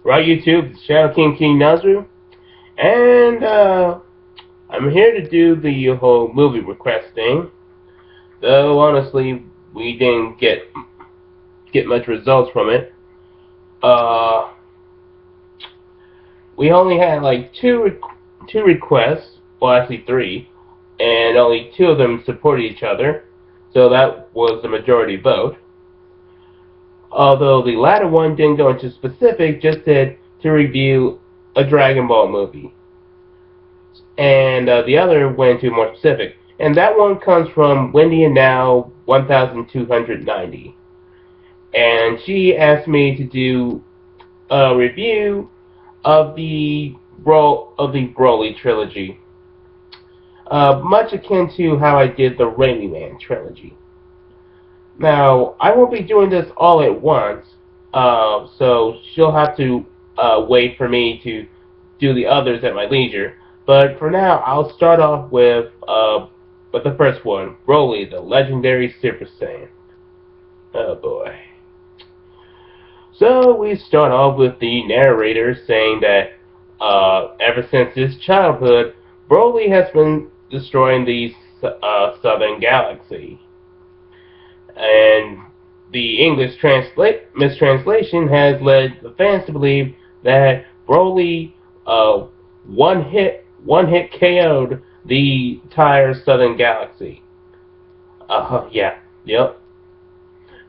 Right, YouTube, it's Shadow King Nazru, and I'm here to do the whole movie request thing. Though honestly, we didn't get much results from it. Uh, we only had like two requests, well actually three, and only two of them supported each other, so that was the majority vote. Although the latter one didn't go into specific, just said to review a Dragon Ball movie. And the other went into more specific. And that one comes from Wendy and Now 1290. And she asked me to do a review of the Broly trilogy, much akin to how I did the Raimiman trilogy. Now, I won't be doing this all at once, so she'll have to wait for me to do the others at my leisure. But for now, I'll start off with the first one, Broly, the legendary Super Saiyan. Oh boy. So we start off with the narrator saying that ever since his childhood, Broly has been destroying the southern galaxy. And the English mistranslation has led the fans to believe that Broly one hit KO'd the entire Southern Galaxy. Yeah, yep.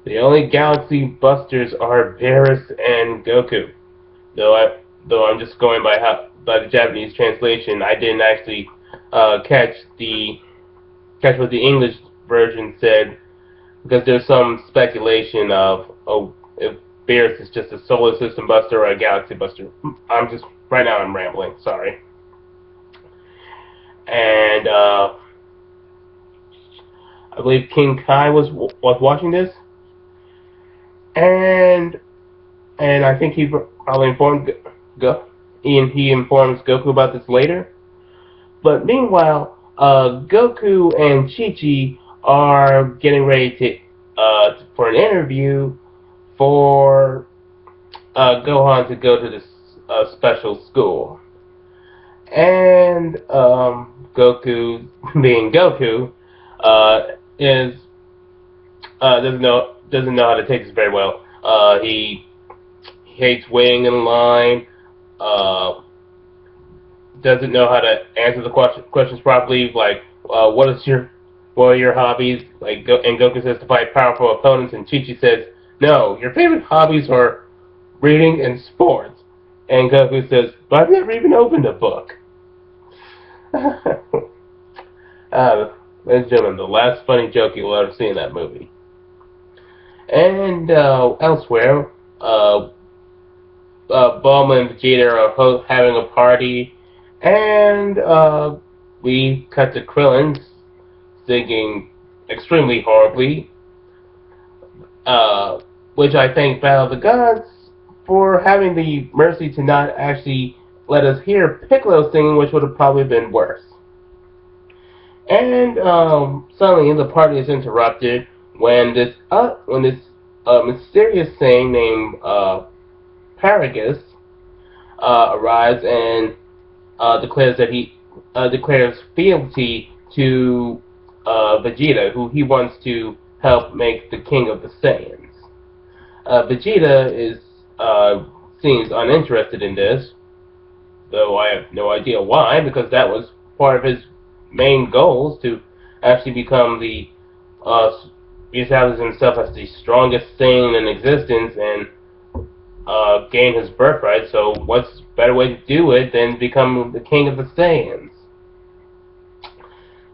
The only Galaxy Busters are Beerus and Goku. Though I'm just going by the Japanese translation, I didn't actually catch what the English version said, because there's some speculation of, if Beerus is just a solar system buster or a galaxy buster. Right now I'm rambling, sorry. And I believe King Kai was watching this, and I think he probably informed he informs Goku about this later. But meanwhile, Goku and Chi-Chi are getting ready for an interview for Gohan to go to this special school. And Goku, being Goku, is doesn't know how to take this very well. He hates waiting in line. Doesn't know how to answer the questions properly. Like, what are your hobbies? And Goku says to fight powerful opponents, and Chi-Chi says, no, your favorite hobbies are reading and sports. And Goku says, but I've never even opened a book. Ladies and gentlemen, the last funny joke you will ever see in that movie. And elsewhere, Bulma and Vegeta are having a party, and we cut to Krillin singing extremely horribly, which I thank Battle of the Gods for having the mercy to not actually let us hear Piccolo singing, which would have probably been worse. And suddenly the party is interrupted when this mysterious thing named Paragus arrives and declares fealty to Vegeta, who he wants to help make the king of the Saiyans. Vegeta seems uninterested in this, though I have no idea why, because that was part of his main goals, to actually become establish himself as the strongest Saiyan in existence and gain his birthright. So what's a better way to do it than become the king of the Saiyans?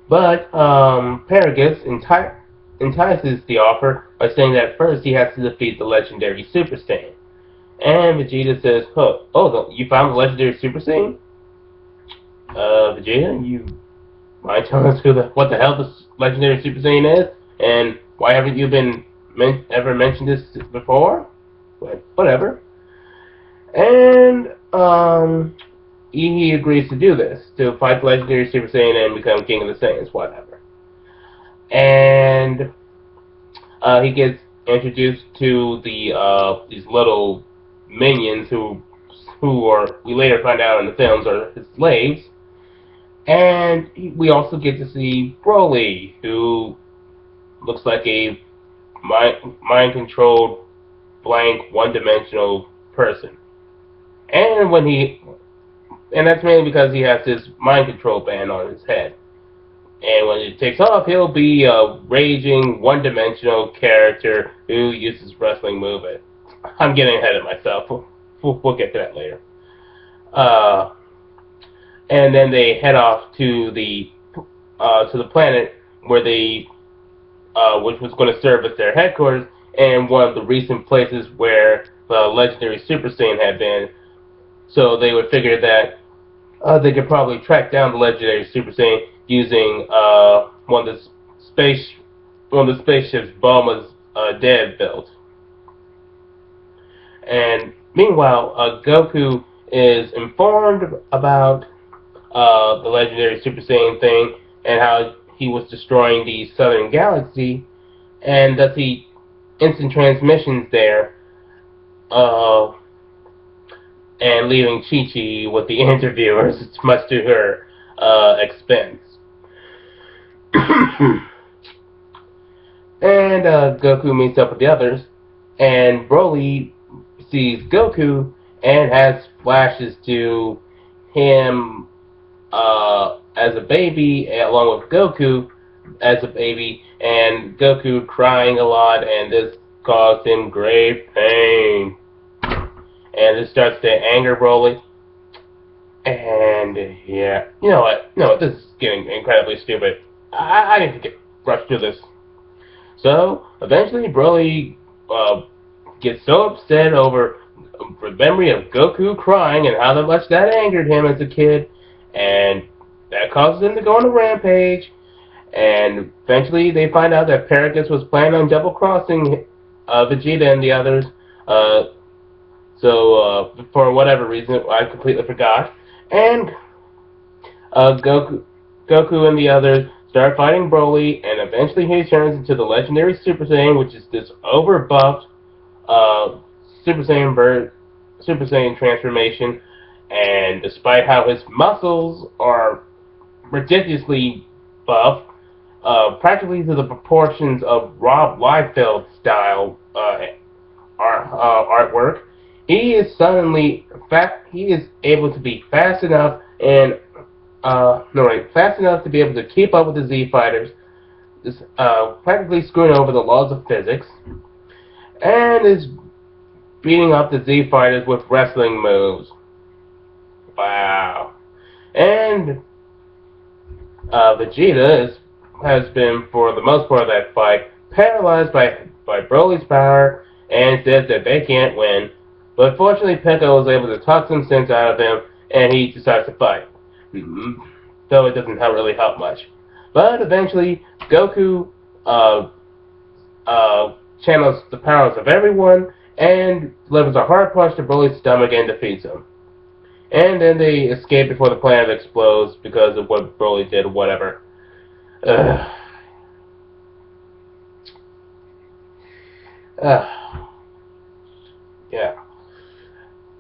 But Paragus entices the offer by saying that first he has to defeat the legendary Super Saiyan. And Vegeta says, you found the legendary Super Saiyan? Vegeta, you mind telling us what the hell this legendary Super Saiyan is? And why haven't you ever mentioned this before? But whatever. And he agrees to do this, to fight the legendary Super Saiyan and become king of the Saiyans, whatever. And he gets introduced to these little minions who are, we later find out in the films, are his slaves. And we also get to see Broly, who looks like a mind-controlled, blank, one-dimensional person. And and that's mainly because he has this mind control band on his head. And when it takes off, he'll be a raging, one-dimensional character who uses wrestling movement. I'm getting ahead of myself. We'll get to that later. And then they head off to the planet where which was going to serve as their headquarters, and one of the recent places where the legendary Super Saiyan had been. So they would figure that they could probably track down the legendary Super Saiyan using one of the spaceships Bulma's dad built. And meanwhile, Goku is informed about the legendary Super Saiyan thing and how he was destroying the southern galaxy, and does he instant transmissions there, and leaving Chi-Chi with the interviewers, much to her expense. And Goku meets up with the others, and Broly sees Goku and has flashes to him as a baby, along with Goku as a baby, and Goku crying a lot, and this caused him great pain. And this starts to anger Broly. And yeah, you know what? No, this is getting incredibly stupid. I need to rush through this. So eventually, Broly gets so upset over the memory of Goku crying and how much that angered him as a kid, and that causes him to go on a rampage. And eventually, they find out that Paragus was planning on double-crossing Vegeta and the others. So for whatever reason, I completely forgot. And Goku and the others start fighting Broly, and eventually he turns into the legendary Super Saiyan, which is this overbuffed Super Saiyan transformation. And despite how his muscles are ridiculously buff, practically to the proportions of Rob Liefeld style artwork, he is able to be fast enough to be able to keep up with the Z Fighters, practically screwing over the laws of physics, and is beating up the Z Fighters with wrestling moves. Wow. And Vegeta has been, for the most part of that fight, paralyzed by Broly's power, and says that they can't win. But fortunately, Piccolo was able to talk some sense out of him, and he decides to fight. Though it doesn't really help much. But eventually, Goku channels the powers of everyone and delivers a hard punch to Broly's stomach and defeats him. And then they escape before the planet explodes because of what Broly did, whatever. Yeah.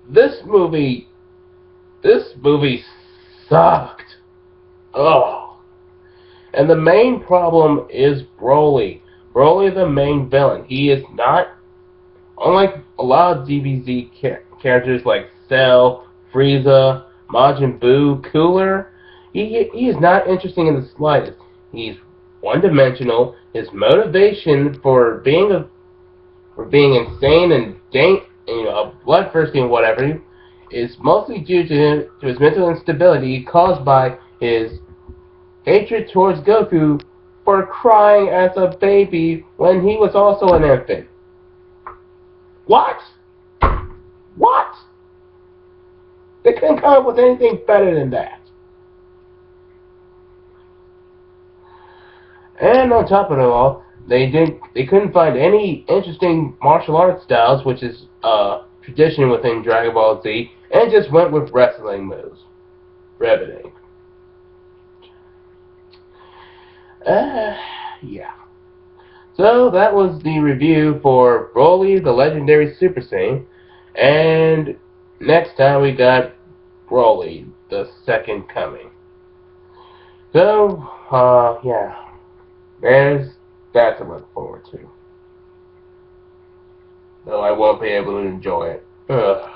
This movie sucked. Oh. And the main problem is Broly. Broly, the main villain. He is not, unlike a lot of DBZ characters like Cell, Frieza, Majin Buu, Cooler, he is not interesting in the slightest. He's one-dimensional. His motivation for being insane and bloodthirsty and whatever is mostly due to his mental instability caused by his hatred towards Goku for crying as a baby when he was also an infant. What? What? They couldn't come up with anything better than that. And on top of it all, they couldn't find any interesting martial arts styles, which is tradition within Dragon Ball Z, and just went with wrestling moves. Riveting. Yeah. So that was the review for Broly, the Legendary Super Saiyan. And next time we got Broly, the Second Coming. So, yeah, there's that to look forward to. Though I won't be able to enjoy it. Ugh.